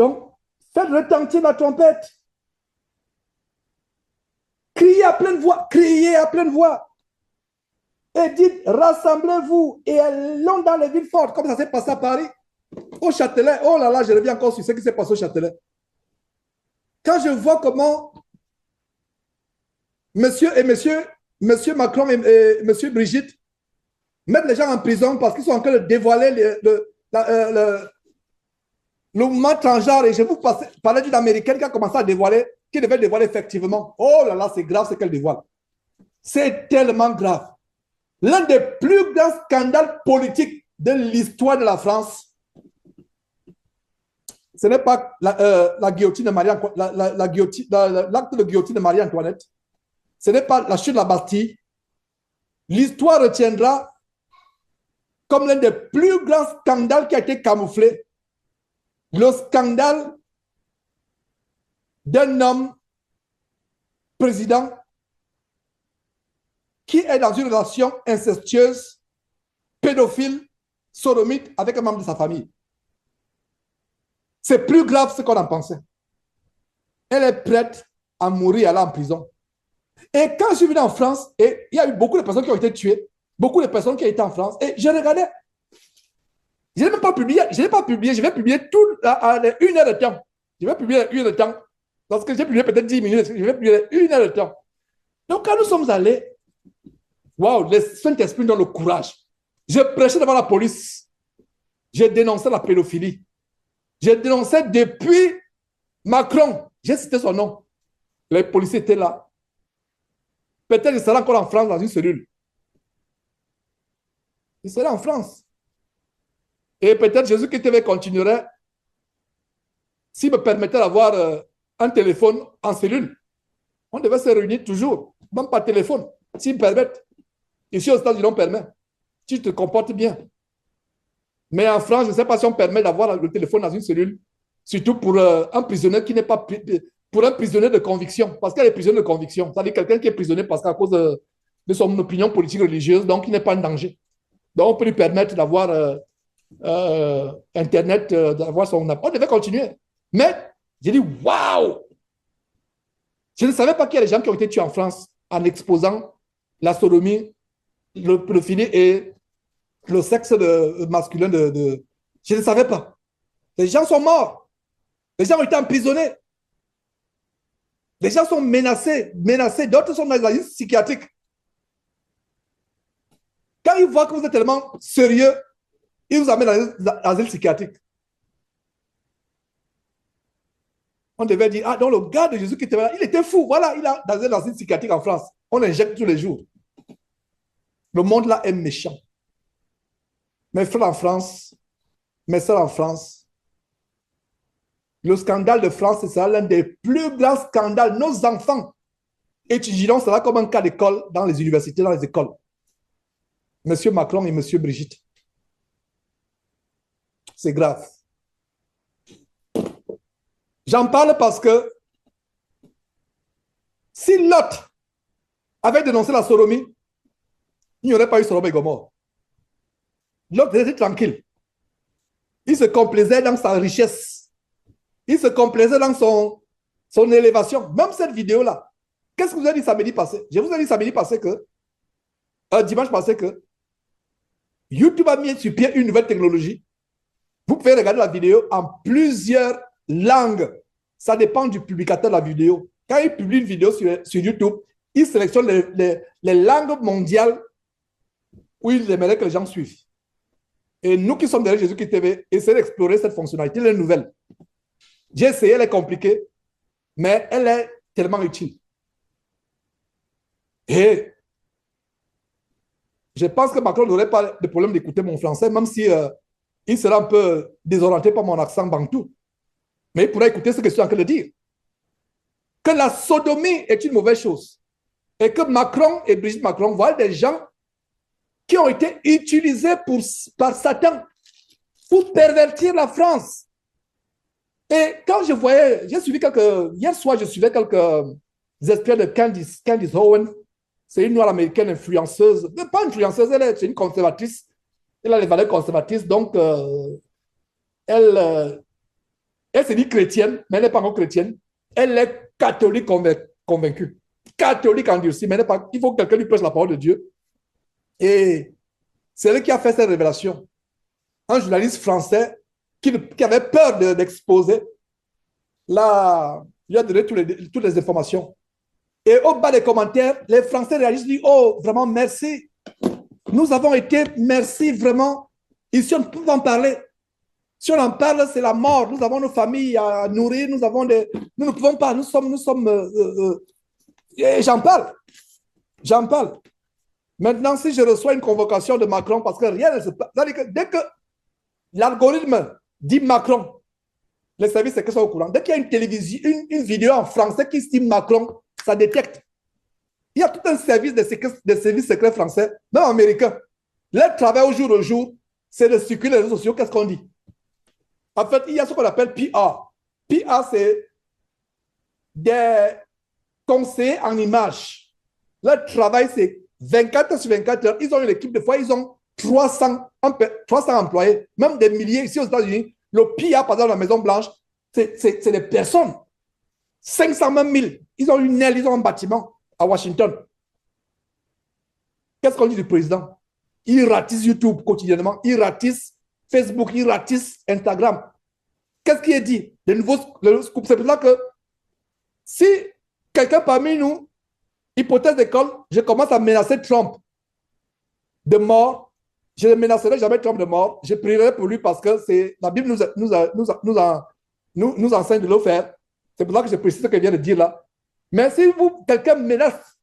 Donc, faites retentir la trompette. Criez à pleine voix, criez à pleine voix. Et dites, rassemblez-vous et allons dans les villes fortes, comme ça s'est passé à Paris, au Châtelet. Oh là là, je reviens encore sur ce qui s'est passé au Châtelet. Quand je vois comment monsieur Macron et monsieur Brigitte mettent les gens en prison parce qu'ils sont en train de dévoiler le mouvement transgenre, et je vous parlais d'une Américaine qui a commencé à dévoiler, qui devait dévoiler effectivement. Oh là là, c'est grave ce qu'elle dévoile. C'est tellement grave. L'un des plus grands scandales politiques de l'histoire de la France, ce n'est pas la guillotine de l'acte de guillotine de Marie-Antoinette, ce n'est pas la chute de la Bastille. L'histoire retiendra comme l'un des plus grands scandales qui a été camouflé, le scandale d'un homme président qui est dans une relation incestueuse, pédophile, sodomite avec un membre de sa famille. C'est plus grave ce qu'on en pensait. Elle est prête à mourir, aller en prison. Et quand je suis venu en France, et il y a eu beaucoup de personnes qui ont été tuées, beaucoup de personnes qui ont été en France, et je regardais. Je n'ai même pas publié, je vais publier tout à 1 heure de temps. Je vais publier 1 heure de temps. Parce que j'ai publié peut-être 10 minutes, je vais publier 1 heure de temps. Donc quand nous sommes allés, waouh, le Saint-Esprit donne le courage. Je prêchais devant la police. J'ai dénoncé la pédophilie. J'ai dénoncé depuis Macron. J'ai cité son nom. Les policiers étaient là. Peut-être qu'il sera encore en France dans une cellule. Il sera en France. Et peut-être Jésus-Christ TV continuerait s'il me permettait d'avoir un téléphone en cellule. On devait se réunir toujours, même par téléphone, s'ils me permettent. Ici, aux États-Unis, on permet. Tu te comportes bien. Mais en France, je ne sais pas si on permet d'avoir le téléphone dans une cellule, surtout pour un prisonnier qui n'est pas... Pour un prisonnier de conviction, parce qu'il y a des prisonniers de conviction. C'est-à-dire quelqu'un qui est prisonnier parce qu'à cause de son opinion politique religieuse, donc il n'est pas en danger. Donc on peut lui permettre d'avoir Internet, d'avoir son... On devait continuer. Mais j'ai dit, waouh! Je ne savais pas qu'il y a des gens qui ont été tués en France en exposant la sodomie, le filet et le sexe masculin de... Je ne savais pas. Les gens sont morts. Les gens ont été emprisonnés. Les gens sont menacés. D'autres sont dans les asiles psychiatriques. Quand ils voient que vous êtes tellement sérieux, ils vous amènent dans l'asile psychiatrique. On devait dire, ah, donc le gars de Jésus qui était là, il était fou. Voilà, il est dans un asile psychiatrique en France. On injecte tous les jours. Le monde là est méchant. Mes frères en France, mes soeurs en France, le scandale de France, c'est l'un des plus grands scandales. Nos enfants étudieront cela comme un cas d'école dans les universités, dans les écoles. Monsieur Macron et Monsieur Brigitte. C'est grave. J'en parle parce que si Lot avait dénoncé la sodomie, il n'y aurait pas eu Sodome et Gomorrhe. Lot était tranquille. Il se complaisait dans sa richesse. Il se complaisait dans son élévation. Même cette vidéo-là. Qu'est-ce que vous avez dit samedi passé? Je vous ai dit samedi passé que, dimanche passé que, YouTube a mis sur pied une nouvelle technologie. Vous pouvez regarder la vidéo en plusieurs langues. Ça dépend du publicateur de la vidéo. Quand il publie une vidéo sur YouTube, il sélectionne les langues mondiales où il aimerait que les gens suivent. Et nous qui sommes derrière Jésus-Christ TV, essayons d'explorer cette fonctionnalité, elle est nouvelle. J'ai essayé, elle est compliquée, mais elle est tellement utile. Et je pense que Macron n'aurait pas de problème d'écouter mon français, même si il sera un peu désorienté par mon accent bantou. Mais il pourra écouter ce que je suis en train de dire. Que la sodomie est une mauvaise chose. Et que Macron et Brigitte Macron voient des gens qui ont été utilisés par Satan pour pervertir la France. Et quand je voyais, hier soir, je suivais quelques extraits de Candice Owen. C'est une noire américaine influenceuse. Pas influenceuse, c'est une conservatrice. Elle a les valeurs conservatrices, donc elle Elle se dit chrétienne, mais elle n'est pas encore chrétienne. Elle est catholique convaincue. Catholique endurcie, mais elle n'est pas. Il faut que quelqu'un lui prêche la parole de Dieu. Et c'est lui qui a fait cette révélation. Un journaliste français qui avait peur d'exposer, là, il a donné toutes les informations. Et au bas des commentaires, les Français réagissent, disent, oh, vraiment, merci. Nous avons été, merci, vraiment. Ici, on ne peut pas en parler. Si on en parle, c'est la mort. Nous avons nos familles à nourrir, nous ne pouvons pas, et j'en parle. J'en parle. Maintenant, si je reçois une convocation de Macron, parce que rien ne se passe, dès que l'algorithme dit Macron, les services secrets sont au courant. Dès qu'il y a une télévision, une vidéo en français qui se dit Macron, ça détecte. Il y a tout un service de services secrets français, même américains. Leur travail au jour le jour, c'est de circuler les réseaux sociaux. Qu'est-ce qu'on dit? En fait, il y a ce qu'on appelle PR. PR, c'est des conseillers en images. Leur travail, c'est 24 heures sur 24 heures. Ils ont une équipe, de fois, ils ont 300 employés, même des milliers ici aux États-Unis. Le PR, par exemple, la Maison-Blanche, c'est des personnes. 500 000. Ils ont une aile, ils ont un bâtiment à Washington. Qu'est-ce qu'on dit du président? Il ratisse YouTube quotidiennement, il ratisse Facebook, il ratisse Instagram. Qu'est-ce qui est dit? Les nouveaux scoops. C'est pour ça que si quelqu'un parmi nous, hypothèse d'école, je commence à menacer Trump de mort, je ne menacerai jamais Trump de mort, je prierai pour lui parce que la Bible nous enseigne de le faire. C'est pour ça que je précise ce que je viens de dire là. Mais si quelqu'un menace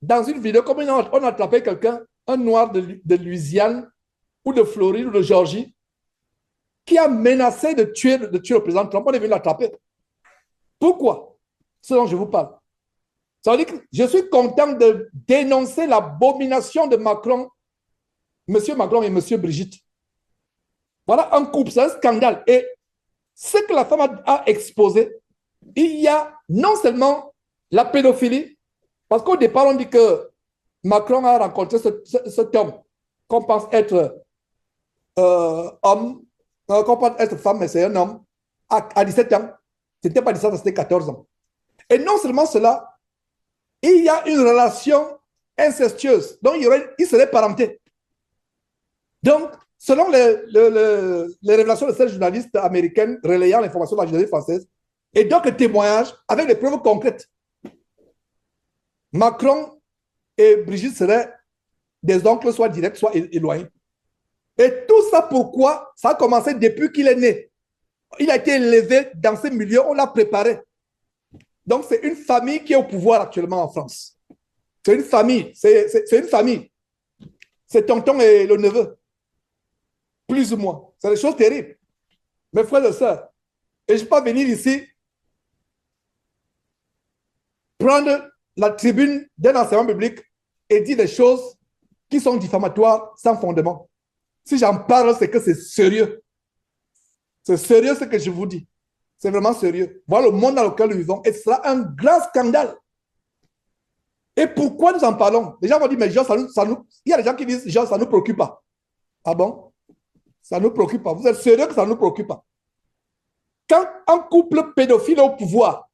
dans une vidéo, comme on a attrapé quelqu'un, un noir de Louisiane ou de Floride ou de Géorgie, qui a menacé de tuer le président Trump, on est venu l'attraper. Pourquoi? Ce dont je vous parle. Ça veut dire que je suis content de dénoncer l'abomination de Macron, M. Macron et M. Brigitte. Voilà un couple, c'est un scandale. Et ce que la femme a exposé, il y a non seulement la pédophilie, parce qu'au départ, on dit que Macron a rencontré cet homme qu'on pense être homme, qu'on pense être femme, mais c'est un homme, à 17 ans. Ce n'était pas 17 ans, c'était 14 ans. Et non seulement cela, il y a une relation incestueuse, donc il serait parenté. Donc, selon les révélations de cette journaliste américaine relayant l'information de la journaliste française, et donc le témoignage avec des preuves concrètes, Macron et Brigitte seraient des oncles, soit directs, soit éloignés. Et tout ça, pourquoi? Ça a commencé depuis qu'il est né. Il a été élevé dans ces milieux, on l'a préparé. Donc, c'est une famille qui est au pouvoir actuellement en France. C'est une famille, c'est une famille. C'est tonton et le neveu. Plus ou moins. C'est des choses terribles. Mes frères et sœurs, et je ne peux pas venir ici prendre la tribune d'un enseignement biblique et dire des choses qui sont diffamatoires sans fondement. Si j'en parle, c'est que c'est sérieux. C'est sérieux ce que je vous dis. C'est vraiment sérieux. Voilà le monde dans lequel nous vivons et ce sera un grand scandale. Et pourquoi nous en parlons? Les gens vont dire, mais genre, il y a des gens qui disent, genre, ça ne nous préoccupe pas. Ah bon? Ça ne nous préoccupe pas. Vous êtes sérieux que ça ne nous préoccupe pas? Quand un couple pédophile est au pouvoir,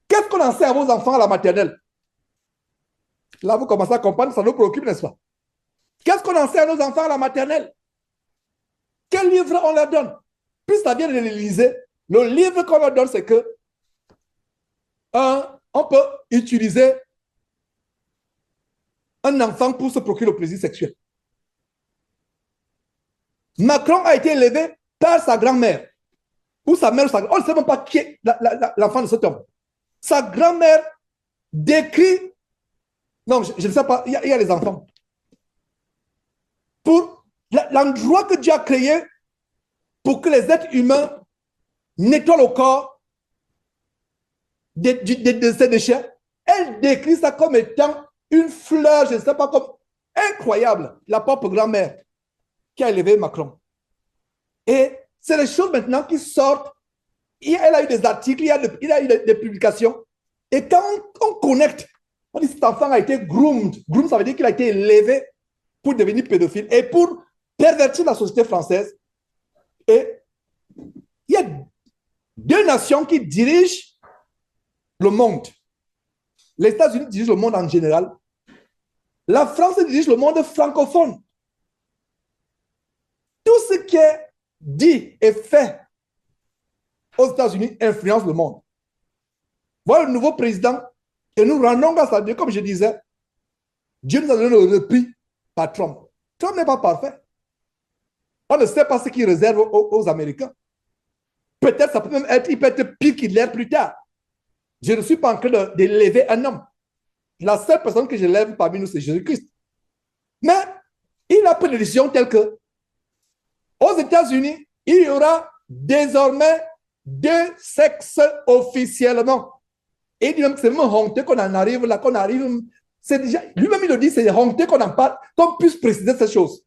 qu'est-ce qu'on enseigne à vos enfants à la maternelle? Là, vous commencez à comprendre, ça nous préoccupe, n'est-ce pas? Qu'est-ce qu'on enseigne à nos enfants à la maternelle? Quel livre on leur donne? Puis ça vient de l'Élysée. Le livre qu'on leur donne, c'est que on peut utiliser un enfant pour se procurer le plaisir sexuel. Macron a été élevé par sa grand-mère. Ou sa mère, on ne sait même pas qui est l'enfant de cet homme. Sa grand-mère décrit, non, je ne sais pas, il y a les enfants. Pour l'endroit que Dieu a créé pour que les êtres humains nettoient le corps de ces déchets, elle décrit ça comme étant une fleur, je ne sais pas, comme incroyable, la propre grand-mère qui a élevé Macron. Et c'est les choses maintenant qui sortent. Elle a eu des articles, il a eu des publications. Et quand on connecte, on dit que cet enfant a été groomed. Groomed, ça veut dire qu'il a été élevé pour devenir pédophile et pour pervertir la société française. Et il y a deux nations qui dirigent le monde. Les États-Unis dirigent le monde en général. La France dirige le monde francophone. Tout ce qui est dit et fait aux États-Unis influence le monde. Voilà le nouveau président et nous rendons grâce à Dieu. Comme je disais, Dieu nous a donné le repris par Trump. Trump n'est pas parfait. On ne sait pas ce qu'il réserve aux Américains. Peut-être ça peut même être, il peut être pire qu'il l'est plus tard. Je ne suis pas en train d'élever un homme. La seule personne que j'élève parmi nous, c'est Jésus-Christ. Mais il a pris des décisions telles que aux États-Unis, il y aura désormais deux sexes officiellement. Et il dit même que c'est même honteux qu'on en arrive là, qu'on arrive. C'est déjà, lui-même il le dit, c'est honteux qu'on en parle, qu'on puisse préciser ces choses.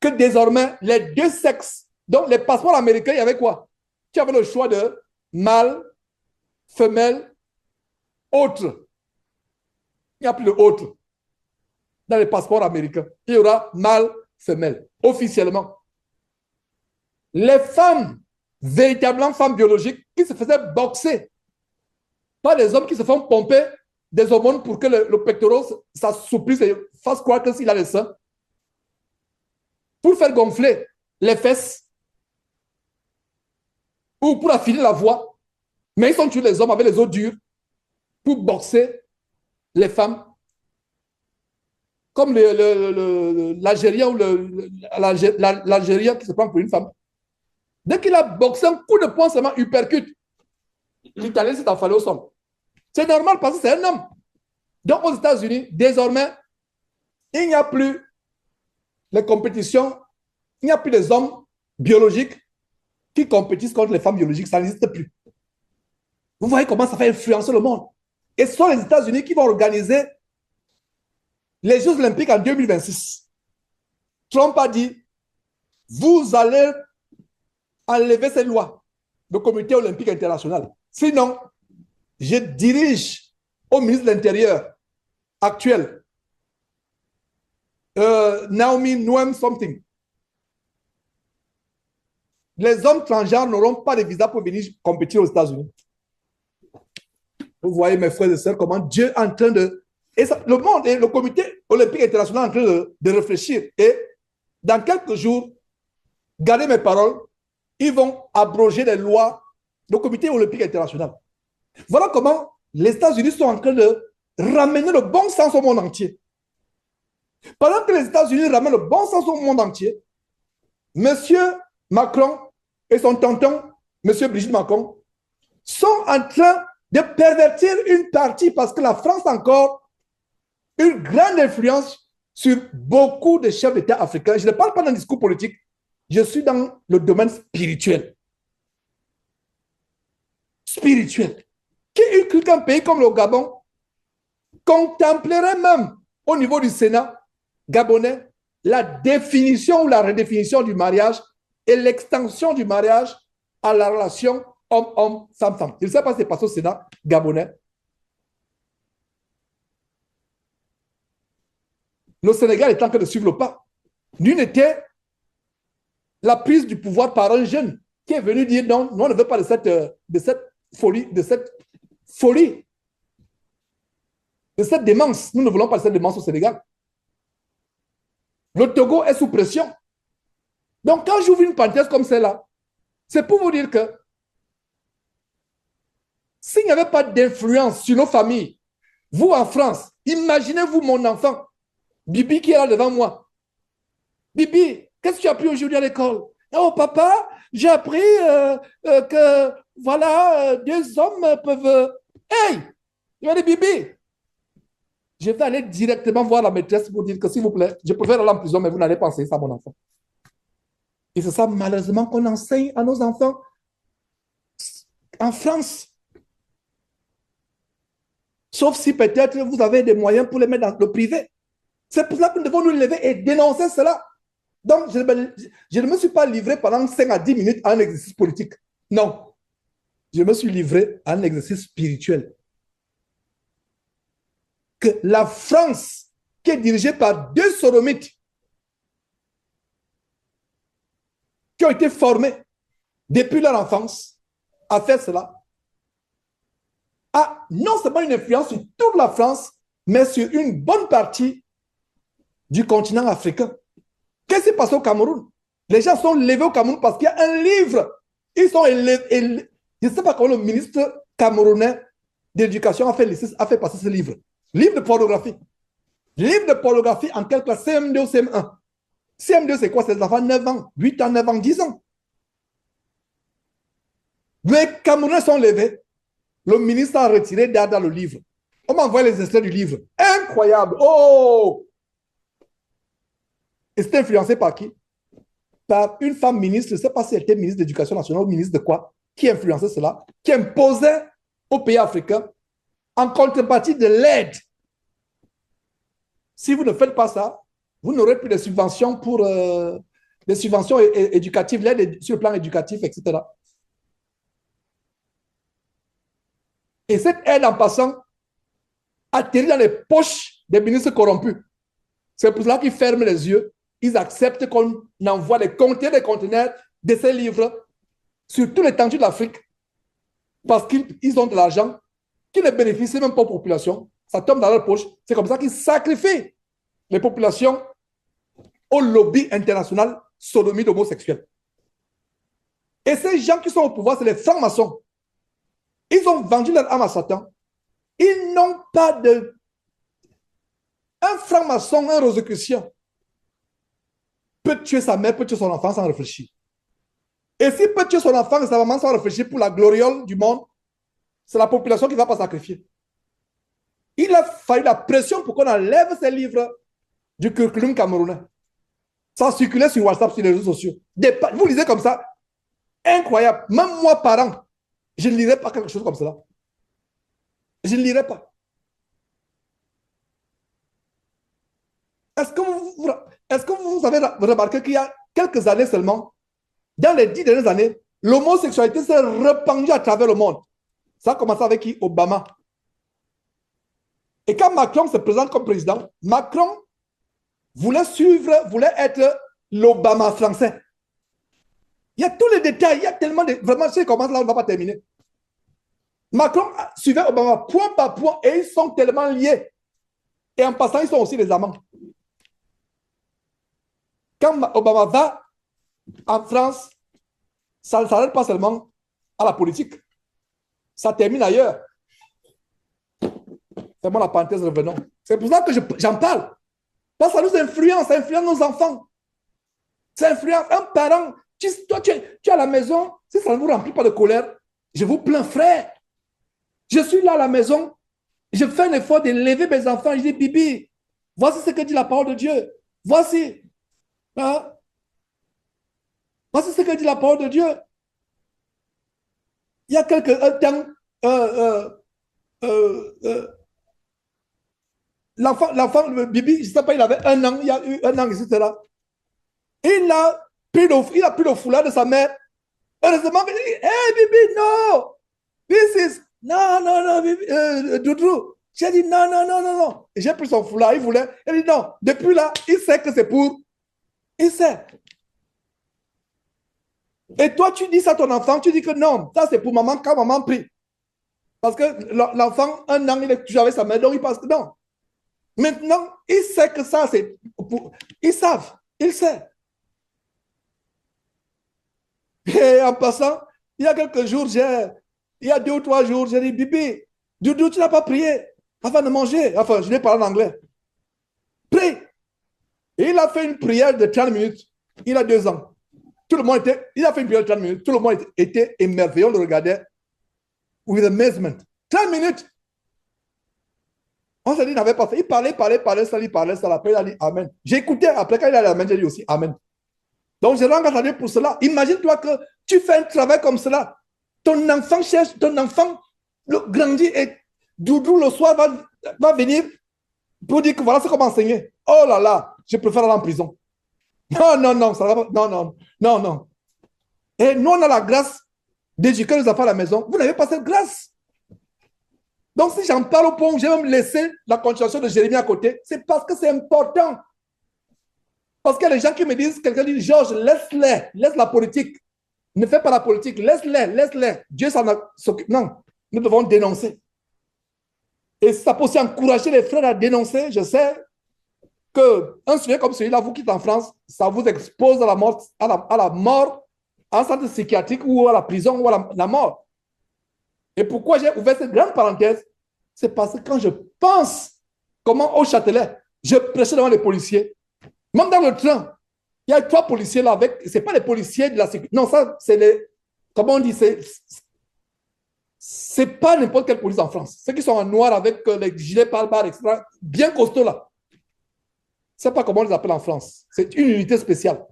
Que désormais, les deux sexes, donc les passeports américains, il y avait quoi? Tu avais le choix de mâle, femelle, autre. Il n'y a plus de autre dans les passeports américains. Il y aura mâle, femelle, officiellement. Les femmes, véritablement femmes biologiques, qui se faisaient boxer par les hommes qui se font pomper des hormones pour que le pectoral s'assouplisse et fasse croire que s'il a le sein, pour faire gonfler les fesses ou pour affiner la voix. Mais ils sont tués les hommes avec les os durs pour boxer les femmes. Comme l'Algérien ou l'Algérien qui se prend pour une femme. Dès qu'il a boxé un coup de poing seulement uppercut, l'Italien s'est affalé au sol. C'est normal parce que c'est un homme. Donc aux États-Unis, désormais, il n'y a plus les compétitions, il n'y a plus des hommes biologiques qui compétissent contre les femmes biologiques, ça n'existe plus. Vous voyez comment ça fait influencer le monde. Et ce sont les États-Unis qui vont organiser les Jeux Olympiques en 2026. Trump a dit, vous allez enlever cette loi, le Comité olympique international. Sinon, je dirige au ministre de l'Intérieur actuel, Naomi Noem something. Les hommes transgenres n'auront pas de visa pour venir compétir aux États-Unis. Vous voyez, mes frères et sœurs, comment Dieu est en train de... Et ça, le monde et le Comité olympique international est en train de réfléchir. Et dans quelques jours, gardez mes paroles, ils vont abroger les lois du Comité olympique international. Voilà comment les États-Unis sont en train de ramener le bon sens au monde entier. Pendant que les États-Unis ramènent le bon sens au monde entier, M. Macron et son tonton, M. Brigitte Macron, sont en train de pervertir une partie parce que la France a encore une grande influence sur beaucoup de chefs d'État africains. Je ne parle pas d'un discours politique, je suis dans le domaine spirituel. Spirituel. Qui eût cru qu'un pays comme le Gabon contemplerait même au niveau du Sénat gabonais la définition ou la redéfinition du mariage et l'extension du mariage à la relation homme-homme, femme-femme. Je ne sais pas si c'est passé au Sénat gabonais. Le Sénégal est en train de suivre le pas. L'une était la prise du pouvoir par un jeune qui est venu dire non, on ne veut pas de cette folie, de cette démence. Nous ne voulons pas de cette démence au Sénégal. Le Togo est sous pression. Donc, quand j'ouvre une parenthèse comme celle-là, c'est pour vous dire que s'il n'y avait pas d'influence sur nos familles, vous en France, imaginez-vous mon enfant, Bibi qui est là devant moi. Bibi, qu'est-ce que tu as appris aujourd'hui à l'école? Oh papa, j'ai appris que voilà, deux hommes peuvent... Hey, je vais dire Bibi, je vais aller directement voir la maîtresse pour dire que s'il vous plaît, je préfère aller en prison, mais vous n'allez pas enseigner ça à mon enfant. Et c'est ça malheureusement qu'on enseigne à nos enfants en France. Sauf si peut-être vous avez des moyens pour les mettre dans le privé. C'est pour ça que nous devons nous lever et dénoncer cela. Donc, je ne me suis pas livré pendant 5 à 10 minutes à un exercice politique. Non. Je me suis livré à un exercice spirituel. Que la France, qui est dirigée par deux sodomites, qui ont été formés depuis leur enfance, a fait cela, a non seulement une influence sur toute la France, mais sur une bonne partie du continent africain. Qu'est-ce qui s'est passé au Cameroun? Les gens sont levés au Cameroun parce qu'il y a un livre. Ils sont élevés. Je ne sais pas comment le ministre camerounais d'éducation a fait passer ce livre. Livre de pornographie. Livre de pornographie en quelle classe? CM2 ou CM1? CM2, c'est quoi? C'est les enfants 9 ans, 8 ans, 9 ans, 10 ans. Les Camerounais sont levés. Le ministre a retiré dans le livre. On m'a envoyé les extraits du livre. Incroyable. Oh! Et c'était influencé par qui? Par une femme ministre, je ne sais pas si elle était ministre de l'Éducation nationale ou ministre de quoi, qui influençait cela, qui imposait aux pays africains en contrepartie de l'aide. Si vous ne faites pas ça, vous n'aurez plus de subventions pour des subventions éducatives, l'aide sur le plan éducatif, etc. Et cette aide, en passant, atterrit dans les poches des ministres corrompus. C'est pour cela qu'ils ferment les yeux. Ils acceptent qu'on envoie des conteneurs de ces livres sur tout l'étendue de l'Afrique parce qu'ils ont de l'argent qui ne bénéficie même pas aux populations. Ça tombe dans leur poche. C'est comme ça qu'ils sacrifient les populations au lobby international sodomie d'homosexuels. Et ces gens qui sont au pouvoir, c'est les francs-maçons. Ils ont vendu leur âme à Satan. Ils n'ont pas de... Un franc-maçon, un rosicrucien, peut tuer sa mère, peut tuer son enfant sans réfléchir. Et s'il peut tuer son enfant et sa maman sans réfléchir pour la gloriole du monde, c'est la population qui ne va pas sacrifier. Il a fallu la pression pour qu'on enlève ces livres du curriculum camerounais. Ça circulait sur WhatsApp, sur les réseaux sociaux. Vous lisez comme ça, incroyable. Même moi, parent, je ne lirais pas quelque chose comme cela. Je ne lirais pas. Est-ce que vous avez remarqué qu'il y a quelques années seulement, dans les 10 dernières années, l'homosexualité s'est répandue à travers le monde? Ça a commencé avec qui? Obama. Et quand Macron se présente comme président, Macron voulait être l'Obama français. Il y a tous les détails, il y a tellement de... Vraiment, si je commence là, on ne va pas terminer. Macron suivait Obama point par point et ils sont tellement liés. Et en passant, ils sont aussi des amants. Quand Obama va en France, ça ne s'arrête pas seulement à la politique. Ça termine ailleurs. C'est moi la parenthèse, revenons. C'est pour ça que j'en parle. Parce que ça nous influence, ça influence nos enfants. Ça influence un parent. Toi, tu es à la maison, si ça ne vous remplit pas de colère, je vous plains, frère. Je suis là à la maison, je fais un effort d'élever mes enfants. Je dis, Bibi, voici ce que dit la parole de Dieu. Voici. Hein? Voici ce que dit la parole de Dieu. Il y a quelques temps, l'enfant, le Bibi, je ne sais pas, il avait 1 an, il y a eu 1 an, etc. Il a pris le foulard de sa mère. Heureusement, il dit, hey Bibi, no, this is, non, Bibi, Doudou. J'ai dit, non. J'ai pris son foulard, il voulait. Il dit, non, depuis là, il sait que c'est pour. Il sait. Et toi, tu dis ça à ton enfant, tu dis que non, ça c'est pour maman quand maman prie. Parce que l'enfant, 1 an, il est toujours avec sa mère, donc il pense que non. Maintenant, il sait que ça c'est pour... Ils savent, il sait. Et en passant, il y a quelques jours, il y a 2 ou 3 jours, j'ai dit, Bibi, Doudou, tu n'as pas prié avant de manger. Enfin, je l'ai parlé en anglais. Prie. Et il a fait une prière de 30 minutes. Il a 2 ans. Il a fait une prière de 30 minutes. Tout le monde était émerveillé. On le regardait with amazement. 30 minutes. On s'est dit, il n'avait pas fait. Il parlait, ça. Après, il a dit Amen. J'ai écouté. Après, quand il a dit Amen, j'ai dit aussi Amen. Donc, je rends grâce à Dieu pour cela. Imagine-toi que tu fais un travail comme cela. Ton enfant grandit et Doudou, le soir, va venir pour dire que voilà ce qu'on m'a enseigné. Oh là là, je préfère aller en prison. Non, ça va pas. Non. Et nous, on a la grâce d'éduquer les enfants à la maison. Vous n'avez pas cette grâce. Donc, si j'en parle au point où j'ai même laissé la continuation de Jérémie à côté, c'est parce que c'est important. Parce qu'il y a des gens qui me disent, quelqu'un dit, Georges, laisse la politique. Ne fais pas la politique. Laisse-les, laisse-les. Dieu s'occupe. Non, nous devons dénoncer. Et ça peut aussi encourager les frères à dénoncer. Je sais qu'un sujet comme celui-là vous quitte en France, ça vous expose à la mort, à la mort en centre psychiatrique ou à la prison ou à la mort. Et pourquoi j'ai ouvert cette grande parenthèse? C'est parce que quand je pense comment au Châtelet, je prêchais devant les policiers, même dans le train, il y a 3 policiers là avec, c'est pas les policiers de la sécurité, non, ça c'est les, comment on dit, c'est pas n'importe quelle police en France. Ceux qui sont en noir avec les gilets pare-balles, etc., bien costauds là. Je ne sais pas comment on les appelle en France. C'est une unité spéciale.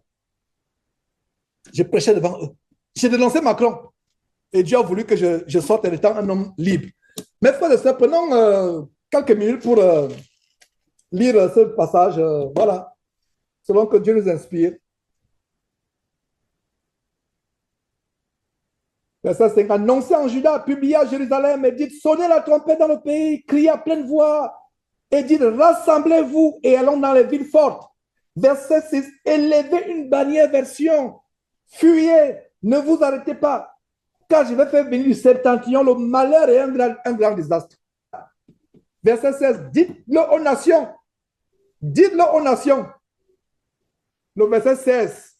Je prêchais devant eux. J'ai dénoncé Macron. Et Dieu a voulu que je sorte en étant un homme libre. Mais frères et sœurs, prenons quelques minutes pour lire ce passage. Voilà. Selon que Dieu nous inspire. Verset 5. Annoncez en Juda, publiez à Jérusalem et dites, sonnez la trompette dans le pays, criez à pleine voix et dites, rassemblez-vous et allons dans les villes fortes. Verset 6. Élevez une bannière vers Sion. Fuyez, ne vous arrêtez pas, car je vais faire venir du septentrion le malheur et un grand désastre. Verset 16. Dites-le aux nations. Dites-le aux nations. Le verset 16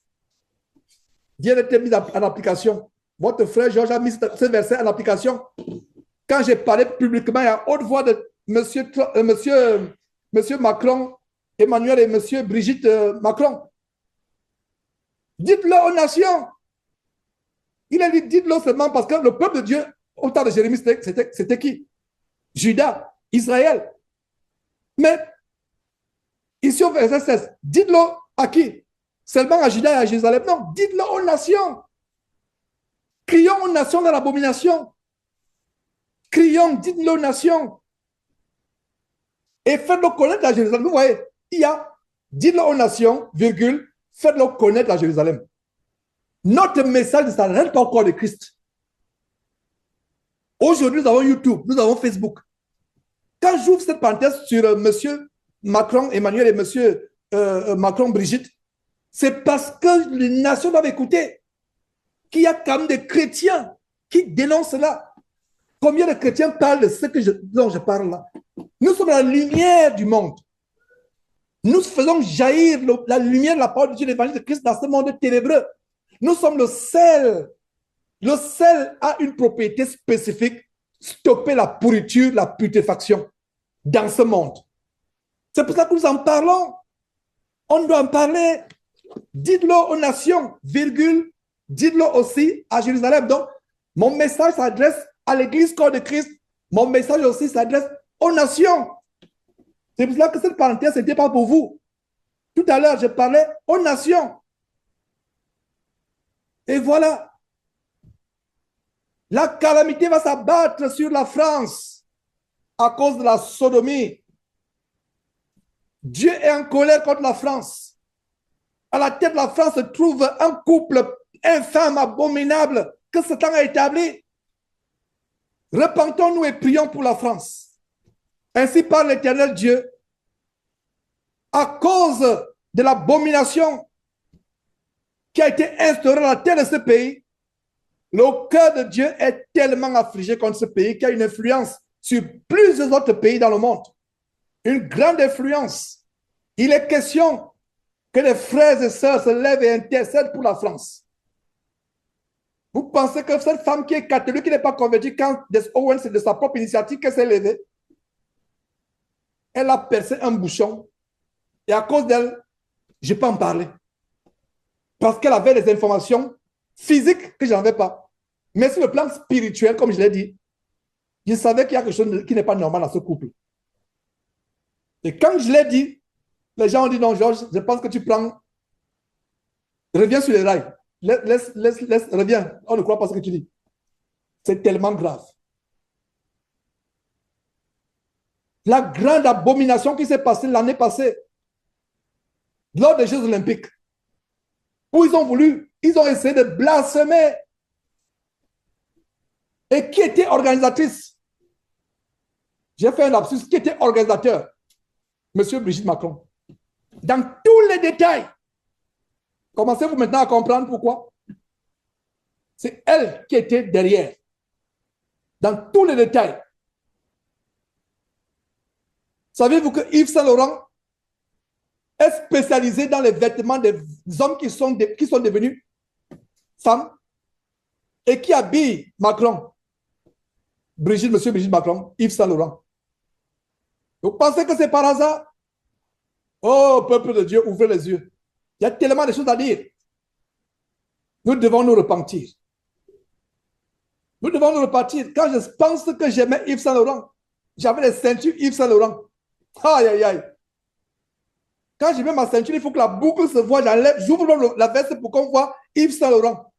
vient d'être mis en application. Votre frère Georges a mis ce verset en application. Quand j'ai parlé publiquement à haute voix de monsieur Macron, Emmanuel et monsieur Brigitte Macron, dites-le aux nations. Il a dit, dites-le seulement parce que le peuple de Dieu, au temps de Jérémie, c'était qui? Juda, Israël. Mais ici au verset 16, dites-le à qui? Seulement à Juda et à Jérusalem. Non, dites-le aux nations. Crions aux nations dans l'abomination. Crions, dites-le aux nations. Et faites-le connaître à Jérusalem. Vous voyez, il y a, dites-le aux nations, virgule, faites-le connaître à Jérusalem. Notre message ne s'arrête pas au corps de Christ. Aujourd'hui, nous avons YouTube, nous avons Facebook. Quand j'ouvre cette parenthèse sur M. Macron, Emmanuel et M. Macron, Brigitte, c'est parce que les nations doivent écouter qu'il y a quand même des chrétiens qui dénoncent cela. Combien de chrétiens parlent de ce dont je parle là? Nous sommes la lumière du monde. Nous faisons jaillir la lumière de la parole de Dieu, l'évangile de Christ dans ce monde ténébreux. Nous sommes le sel. Le sel a une propriété spécifique, stopper la pourriture, la putréfaction dans ce monde. C'est pour ça que nous en parlons. On doit en parler. Dites-le aux nations, virgule, dites-le aussi à Jérusalem. Donc, mon message s'adresse à l'église corps de Christ. Mon message aussi s'adresse aux nations. C'est pour cela que cette parenthèse, ce n'était pas pour vous. Tout à l'heure, je parlais aux nations. Et voilà. La calamité va s'abattre sur la France à cause de la sodomie. Dieu est en colère contre la France. À la tête de la France se trouve un couple infâme, abominable, que Satan a établi. Repentons-nous et prions pour la France. Ainsi parle l'Éternel Dieu. À cause de l'abomination qui a été instaurée à la terre de ce pays, le cœur de Dieu est tellement affligé contre ce pays qu'il a une influence sur plusieurs autres pays dans le monde. Une grande influence. Il est question que les frères et sœurs se lèvent et intercèdent pour la France. Vous pensez que cette femme qui est catholique, qui n'est pas convertie, quand Des Owens, c'est de sa propre initiative qu'elle s'est levée, elle a percé un bouchon et à cause d'elle, je ne peux pas en parler. Parce qu'elle avait des informations physiques que je n'avais pas. Mais sur le plan spirituel, comme je l'ai dit, je savais qu'il y a quelque chose qui n'est pas normal dans ce couple. Et quand je l'ai dit, les gens ont dit non, Georges, je pense que tu prends. Reviens sur les rails. Reviens. On ne croit pas ce que tu dis. C'est tellement grave. La grande abomination qui s'est passée l'année passée, lors des Jeux Olympiques, où ils ont essayé de blasphémer. Et qui était organisatrice? J'ai fait un lapsus. Qui était organisateur? Monsieur Brigitte Macron. Dans tous les détails. Commencez-vous maintenant à comprendre pourquoi? C'est elle qui était derrière, dans tous les détails. Savez-vous que Yves Saint Laurent est spécialisé dans les vêtements des hommes qui sont devenus femmes et qui habillent Macron? Monsieur Brigitte Macron, Yves Saint Laurent. Vous pensez que c'est par hasard? Oh, peuple de Dieu, ouvrez les yeux. Il y a tellement de choses à dire. Nous devons nous repentir. Nous devons nous repentir. Quand je pense que j'aimais Yves Saint Laurent, j'avais les ceintures Yves Saint Laurent. Aïe, aïe, aïe. Quand je mets ma ceinture, il faut que la boucle se voie. J'enlève, j'ouvre la veste pour qu'on voit Yves Saint Laurent.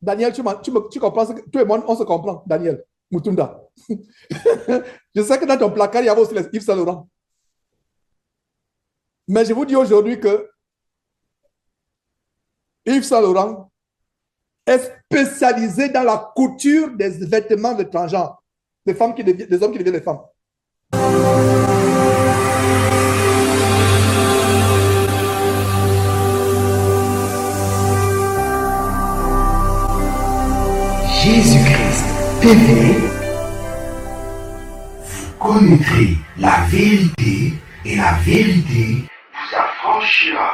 Daniel, tu comprends que tout le monde, on se comprend, Daniel Mutunda. Je sais que dans ton placard, il y avait aussi les Yves Saint Laurent. Mais je vous dis aujourd'hui que Yves Saint Laurent est spécialisé dans la couture des vêtements de transgenres, des hommes qui deviennent des femmes. Jésus-Christ TV, vous connaîtrez la vérité et la vérité vous affranchira.